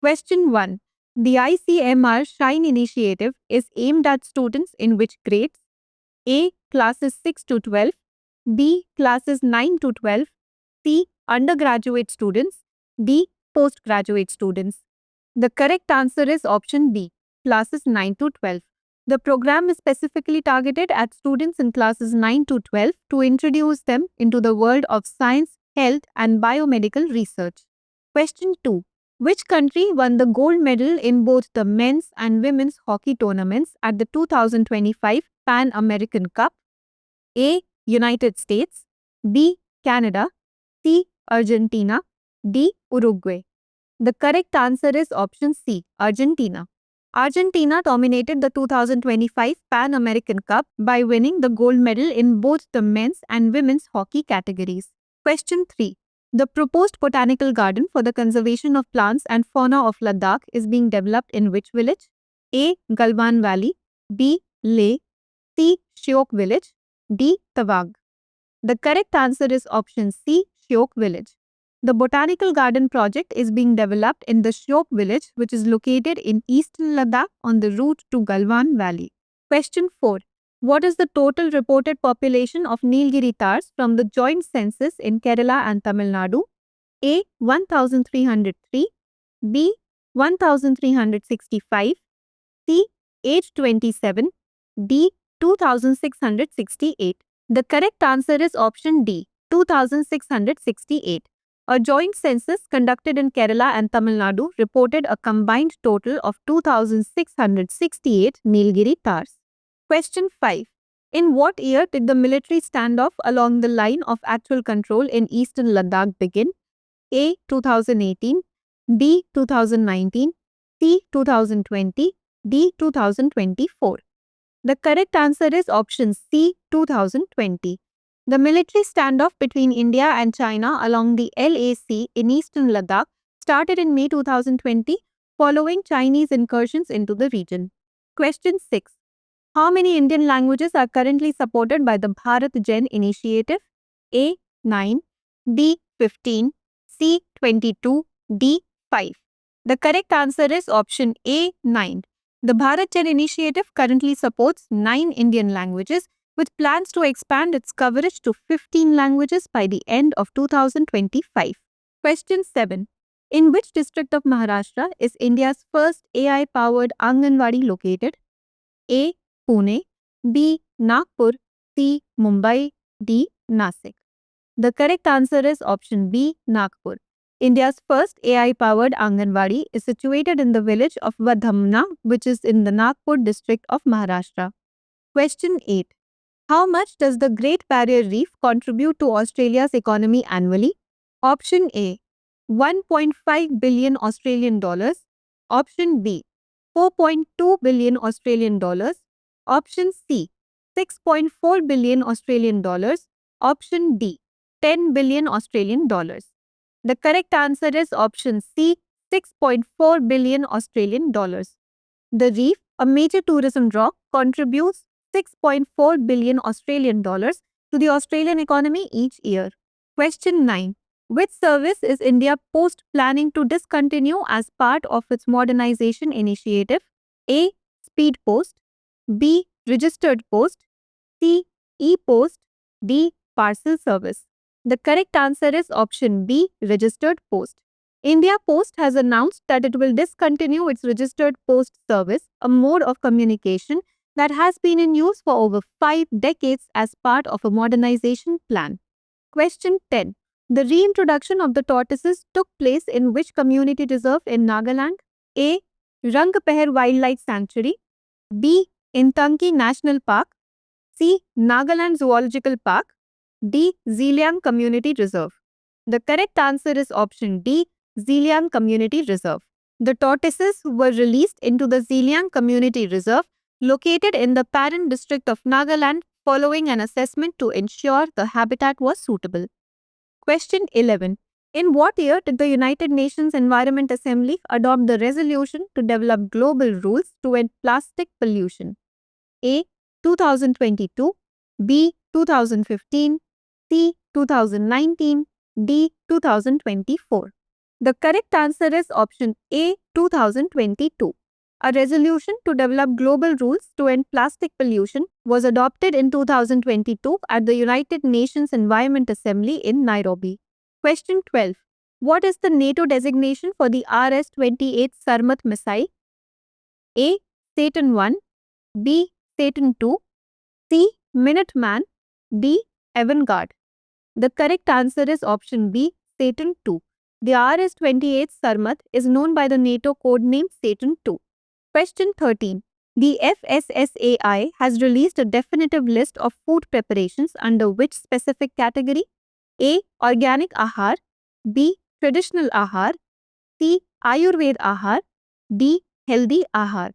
Question 1. The ICMR Shine initiative is aimed at students in which grades? A. Classes 6 to 12, B. Classes 9 to 12, C. Undergraduate students, D. Postgraduate students. The correct answer is option B. Classes 9 to 12. The program is specifically targeted at students in classes 9 to 12 to introduce them into the world of science, health, and biomedical research. Question 2. Which country won the gold medal in both the men's and women's hockey tournaments at the 2025 Pan American Cup? A. United States, B. Canada, C. Argentina, D. Uruguay. The correct answer is option C. Argentina. Argentina dominated the 2025 Pan American Cup by winning the gold medal in both the men's and women's hockey categories. Question 3. The proposed botanical garden for the conservation of plants and fauna of Ladakh is being developed in which village? A. Galwan Valley, B. Leh, C. Shyok Village, D. Tawag. The correct answer is option C. Shyok Village. The botanical garden project is being developed in the Shyok village, which is located in eastern Ladakh on the route to Galwan Valley. Question 4. What is the total reported population of Nilgiri Tars from the joint census in Kerala and Tamil Nadu? A. 1303, B. 1365, C. Age 27, D. 2668. The correct answer is option D. 2668. A joint census conducted in Kerala and Tamil Nadu reported a combined total of 2,668 Nilgiri Tars. Question 5. In what year did the military standoff along the line of actual control in eastern Ladakh begin? A. 2018, B. 2019, C. 2020, D. 2024. The correct answer is option C. 2020. The military standoff between India and China along the LAC in eastern Ladakh started in May 2020 following Chinese incursions into the region. Question 6. How many Indian languages are currently supported by the Bharat Gen initiative? A. 9, B. 15, C. 22, D. 5. The correct answer is option A. 9. The Bharat Gen initiative currently supports 9 Indian languages with plans to expand its coverage to 15 languages by the end of 2025. Question 7. In which district of Maharashtra is India's first AI-powered Anganwadi located? A. Pune, B. Nagpur, C. Mumbai, D. Nasik. The correct answer is option B. Nagpur. India's first AI-powered Anganwadi is situated in the village of Vadhamna, which is in the Nagpur district of Maharashtra. Question 8. How much does the Great Barrier Reef contribute to Australia's economy annually? Option A. 1.5 billion Australian dollars. Option B. 4.2 billion Australian dollars. Option C. 6.4 billion Australian dollars. Option D. 10 billion Australian dollars. The correct answer is option C. 6.4 billion Australian dollars. The reef, a major tourism draw, contributes 6.4 billion Australian dollars to the Australian economy each year. Question 9. Which service is India Post planning to discontinue as part of its modernization initiative? A. Speed Post, B. Registered Post, C. E-Post, D. Parcel Service. The correct answer is option B. Registered Post. India Post has announced that it will discontinue its registered post service, a mode of communication that has been in use for over 5 decades as part of a modernization plan. Question 10. The reintroduction of the tortoises took place in which community reserve in Nagaland? A. Rangpehar Wildlife Sanctuary, B. Intanki National Park, C. Nagaland Zoological Park, D. Zeliang Community Reserve. The correct answer is option D. Zeliang Community Reserve. The tortoises were released into the Zeliang Community Reserve located in the Paran district of Nagaland following an assessment to ensure the habitat was suitable. Question 11. In what year did the United Nations Environment Assembly adopt the resolution to develop global rules to end plastic pollution? A. 2022, B. 2015, C. 2019, D. 2024. The correct answer is option A, 2022. A resolution to develop global rules to end plastic pollution was adopted in 2022 at the United Nations Environment Assembly in Nairobi. Question 12. What is the NATO designation for the RS-28 Sarmat missile? A. Saturn 1, B. Saturn 2, C. Minuteman, D. Avangard. The correct answer is option B, Saturn 2. The RS-28 Sarmat is known by the NATO code name Saturn 2. Question 13. The FSSAI has released a definitive list of food preparations under which specific category? A. Organic Ahar, B. Traditional Ahar, C. Ayurved Ahar, D. Healthy Ahar.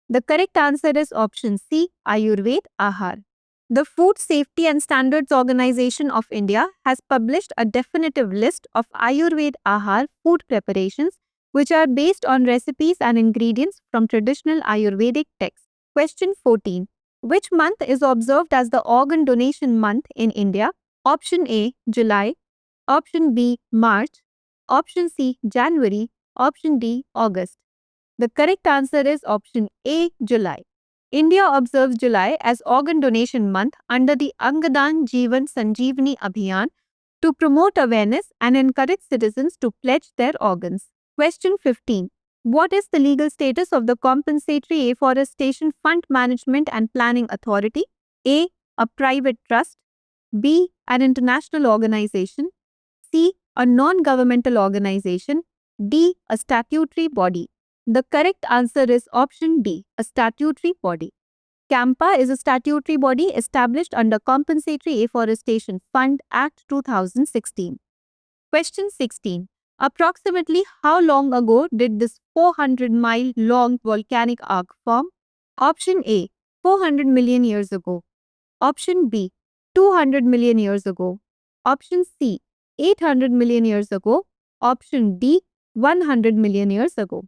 The correct answer is option C, Ayurved Ahar. The Food Safety and Standards Organization of India has published a definitive list of Ayurved Ahar food preparations which are based on recipes and ingredients from traditional Ayurvedic texts. Question 14. Which month is observed as the organ donation month in India? Option A, July. Option B, March. Option C, January. Option D, August. The correct answer is option A, July. India observes July as Organ Donation Month under the Angadan Jeevan Sanjeevani Abhiyan to promote awareness and encourage citizens to pledge their organs. Question 15. What is the legal status of the Compensatory Afforestation Fund Management and Planning Authority? A. A private trust. B. An international organization. C. A non-governmental organization. D. A statutory body. The correct answer is option D, a statutory body. CAMPA is a statutory body established under Compensatory Afforestation Fund Act 2016. Question 16. Approximately how long ago did this 400-mile-long volcanic arc form? Option A, 400 million years ago. Option B, 200 million years ago. Option C, 800 million years ago. Option D, 100 million years ago.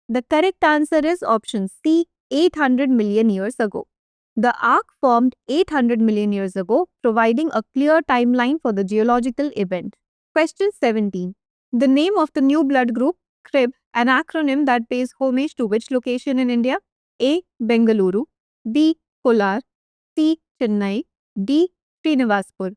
The correct answer is option C, 800 million years ago. The arc formed 800 million years ago, providing a clear timeline for the geological event. Question 17. The name of the new blood group, CRIB, an acronym that pays homage to which location in India? A. Bengaluru, B. Kolar, C. Chennai, D. Srinivaspur.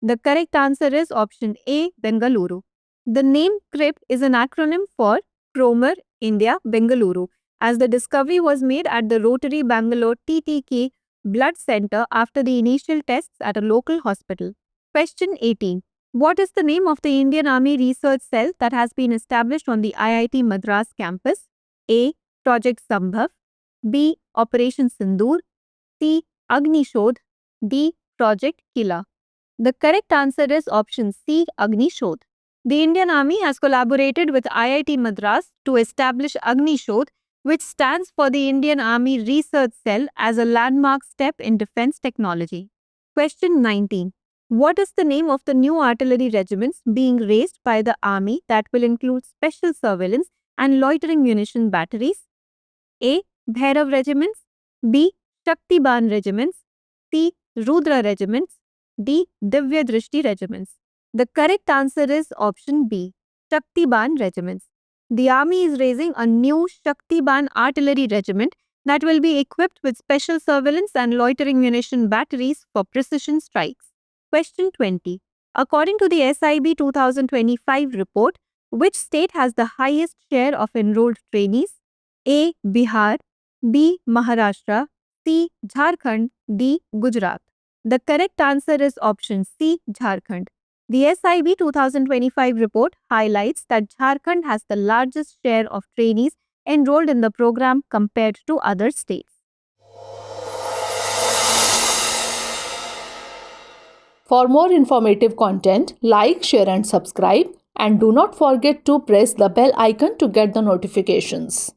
The correct answer is option A, Bengaluru. The name CRIB is an acronym for Cromer, India, Bengaluru, as the discovery was made at the Rotary Bangalore TTK Blood Center after the initial tests at a local hospital. Question 18. What is the name of the Indian Army research cell that has been established on the IIT Madras campus? A. Project Sambhav, B. Operation Sindoor, C. Agni Shodh, D. Project Kila. The correct answer is option C, Agni Shodh. The Indian Army has collaborated with IIT Madras to establish Agni Shodh, which stands for the Indian Army Research Cell, as a landmark step in defense technology. Question 19. What is the name of the new artillery regiments being raised by the Army that will include special surveillance and loitering munition batteries? A. Bhairav regiments, B. Shaktiban regiments, C. Rudra regiments, D. Divya Drishti regiments. The correct answer is option B, Shaktiban regiments. The Army is raising a new Shaktiban artillery regiment that will be equipped with special surveillance and loitering munition batteries for precision strikes. Question 20. According to the SIB 2025 report, which state has the highest share of enrolled trainees? A. Bihar, B. Maharashtra, C. Jharkhand, D. Gujarat. The correct answer is option C, Jharkhand. The SIB 2025 report highlights that Jharkhand has the largest share of trainees enrolled in the program compared to other states. For more informative content, like, share and subscribe, and do not forget to press the bell icon to get the notifications.